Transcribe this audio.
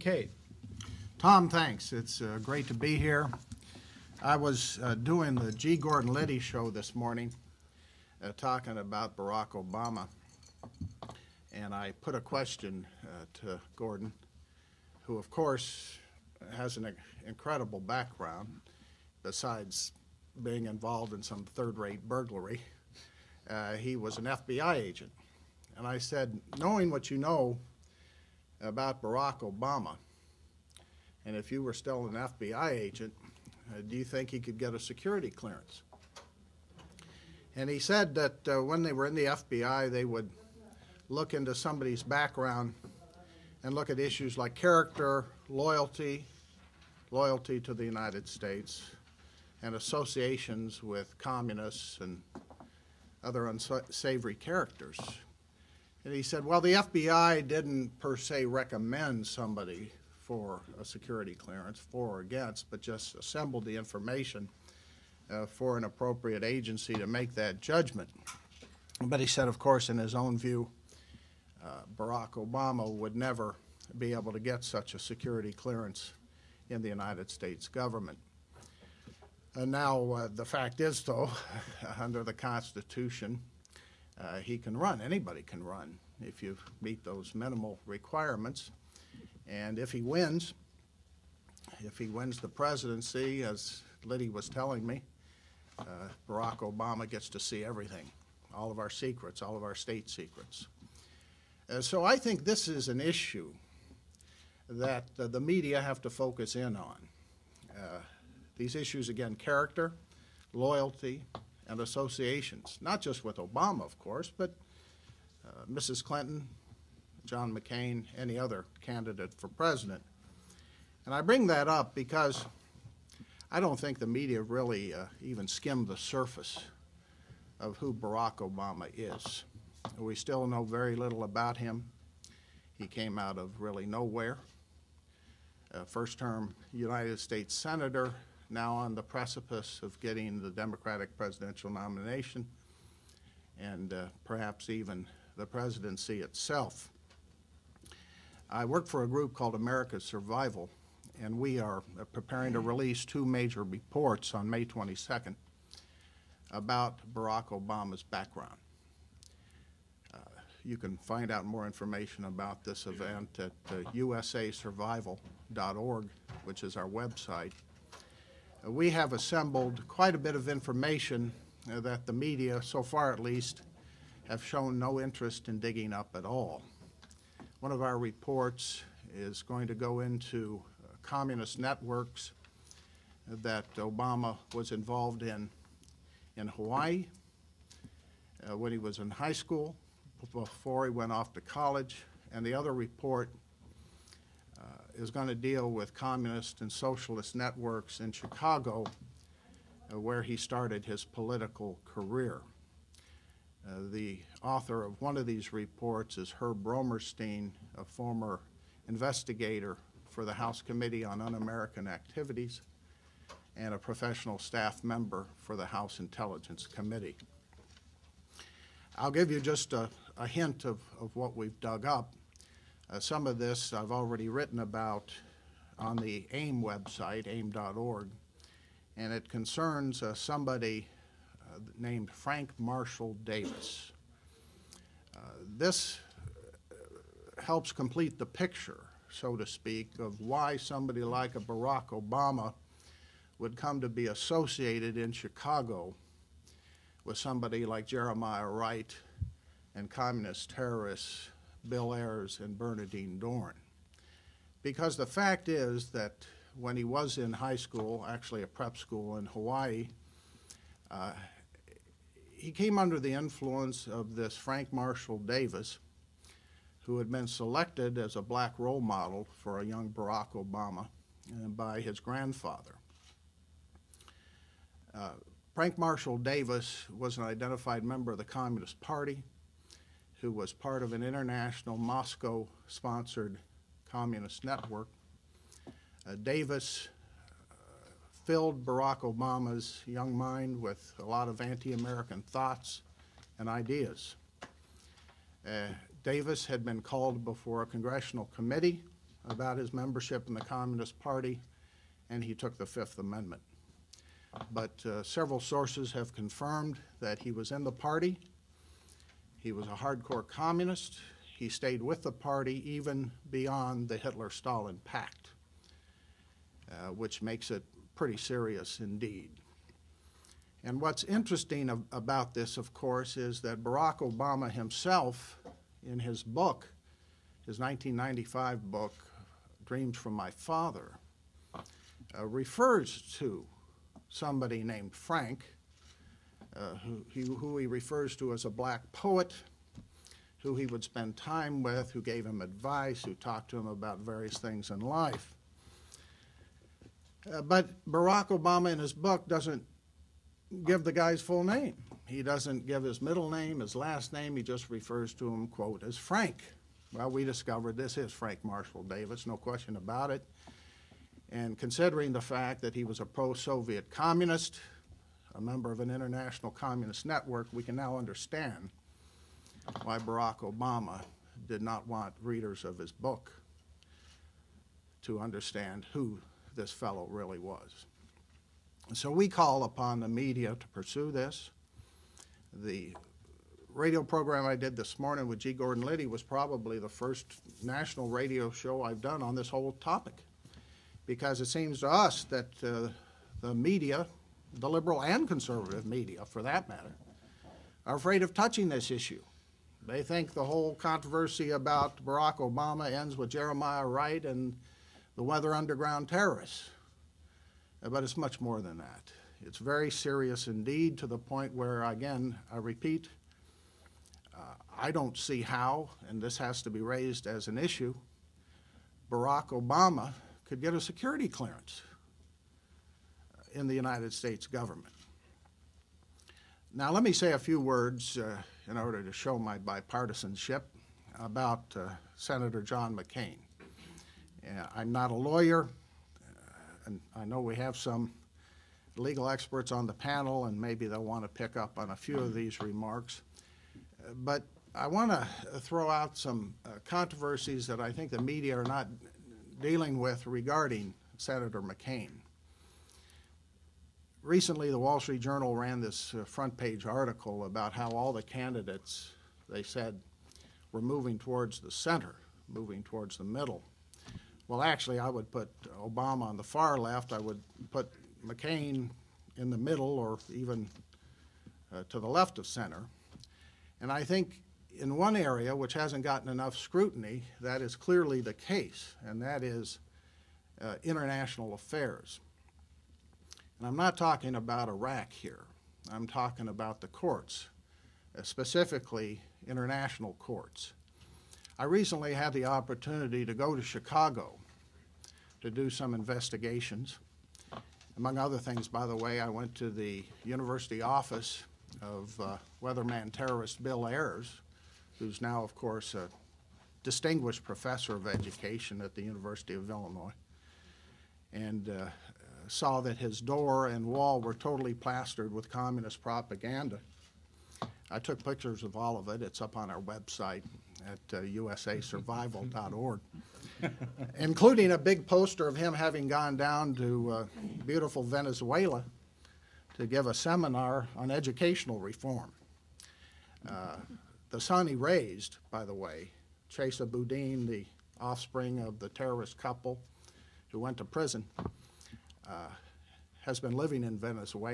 Kate. Tom, thanks. It's great to be here. I was doing the G. Gordon Liddy show this morning, talking about Barack Obama, and I put a question to Gordon, who, of course, has an incredible background, besides being involved in some third-rate burglary. He was an FBI agent. And I said, knowing what you know about Barack Obama, and if you were still an FBI agent, do you think he could get a security clearance? And he said that when they were in the FBI, they would look into somebody's background and look at issues like character, loyalty to the United States, and associations with communists and other unsavory characters. And he said, well, the FBI didn't per se recommend somebody for a security clearance, for or against, but just assembled the information for an appropriate agency to make that judgment. But he said, of course, in his own view, Barack Obama would never be able to get such a security clearance in the United States government. And now the fact is, though, under the Constitution, he can run. Anybody can run if you meet those minimal requirements. And if he wins the presidency, as Liddy was telling me, Barack Obama gets to see everything, all of our secrets, all of our state secrets. So I think this is an issue that the media have to focus in on. These issues, again, character, loyalty, and associations, not just with Obama, of course, but Mrs. Clinton, John McCain, any other candidate for president. And I bring that up because I don't think the media really even skimmed the surface of who Barack Obama is. We still know very little about him. He came out of really nowhere. First-term United States Senator, now on the precipice of getting the Democratic presidential nomination and perhaps even the presidency itself. I work for a group called America's Survival, and we are preparing to release two major reports on May 22nd about Barack Obama's background. You can find out more information about this event at usasurvival.org, which is our website. We have assembled quite a bit of information that the media, so far at least, have shown no interest in digging up at all. One of our reports is going to go into communist networks that Obama was involved in Hawaii when he was in high school, before he went off to college, and the other report is going to deal with communist and socialist networks in Chicago, where he started his political career. The author of one of these reports is Herb Romerstein, a former investigator for the House Committee on Un-American Activities and a professional staff member for the House Intelligence Committee. I'll give you just a hint of what we've dug up. Some of this I've already written about on the AIM website, aim.org, and it concerns somebody named Frank Marshall Davis. This helps complete the picture, so to speak, of why somebody like a Barack Obama would come to be associated in Chicago with somebody like Jeremiah Wright and communist terrorists Bill Ayers and Bernardine Dohrn. Because the fact is that when he was in high school, actually a prep school in Hawaii, he came under the influence of this Frank Marshall Davis, who had been selected as a black role model for a young Barack Obama by his grandfather. Frank Marshall Davis was an identified member of the Communist Party who was part of an international Moscow-sponsored communist network. Davis filled Barack Obama's young mind with a lot of anti-American thoughts and ideas. Davis had been called before a congressional committee about his membership in the Communist Party, and he took the Fifth Amendment. But several sources have confirmed that he was in the party. He was a hardcore communist. He stayed with the party even beyond the Hitler-Stalin Pact, which makes it pretty serious indeed. And what's interesting about this, of course, is that Barack Obama himself, in his book, his 1995 book, Dreams from My Father, refers to somebody named Frank, who he refers to as a black poet, who he would spend time with, who gave him advice, who talked to him about various things in life. But Barack Obama in his book doesn't give the guy's full name. He doesn't give his middle name, his last name. He just refers to him, quote, as Frank. Well, we discovered this is Frank Marshall Davis, no question about it. And considering the fact that he was a pro-Soviet communist, a member of an international communist network, we can now understand why Barack Obama did not want readers of his book to understand who this fellow really was. So we call upon the media to pursue this. The radio program I did this morning with G. Gordon Liddy was probably the first national radio show I've done on this whole topic, because it seems to us that the media, the liberal and conservative media for that matter, are afraid of touching this issue. They think the whole controversy about Barack Obama ends with Jeremiah Wright and the Weather Underground terrorists. But it's much more than that. It's very serious indeed, to the point where, again, I repeat, I don't see how, and this has to be raised as an issue, Barack Obama could get a security clearance in the United States government. Now, let me say a few words in order to show my bipartisanship about Senator John McCain. I'm not a lawyer, and I know we have some legal experts on the panel, and maybe they'll want to pick up on a few of these remarks. But I want to throw out some controversies that I think the media are not dealing with regarding Senator McCain. Recently, the Wall Street Journal ran this front page article about how all the candidates, they said, were moving towards the center, moving towards the middle. Well, actually, I would put Obama on the far left. I would put McCain in the middle, or even to the left of center. And I think in one area which hasn't gotten enough scrutiny, that is clearly the case, and that is international affairs. And I'm not talking about Iraq here. I'm talking about the courts, specifically international courts. I recently had the opportunity to go to Chicago to do some investigations. Among other things, by the way, I went to the university office of weatherman terrorist Bill Ayers, who's now, of course, a distinguished professor of education at the University of Illinois, and saw that his door and wall were totally plastered with communist propaganda. I took pictures of all of it. It's up on our website at usasurvival.org, including a big poster of him having gone down to beautiful Venezuela to give a seminar on educational reform. The son he raised, by the way, Chesa Boudin, the offspring of the terrorist couple who went to prison, has been living in Venezuela.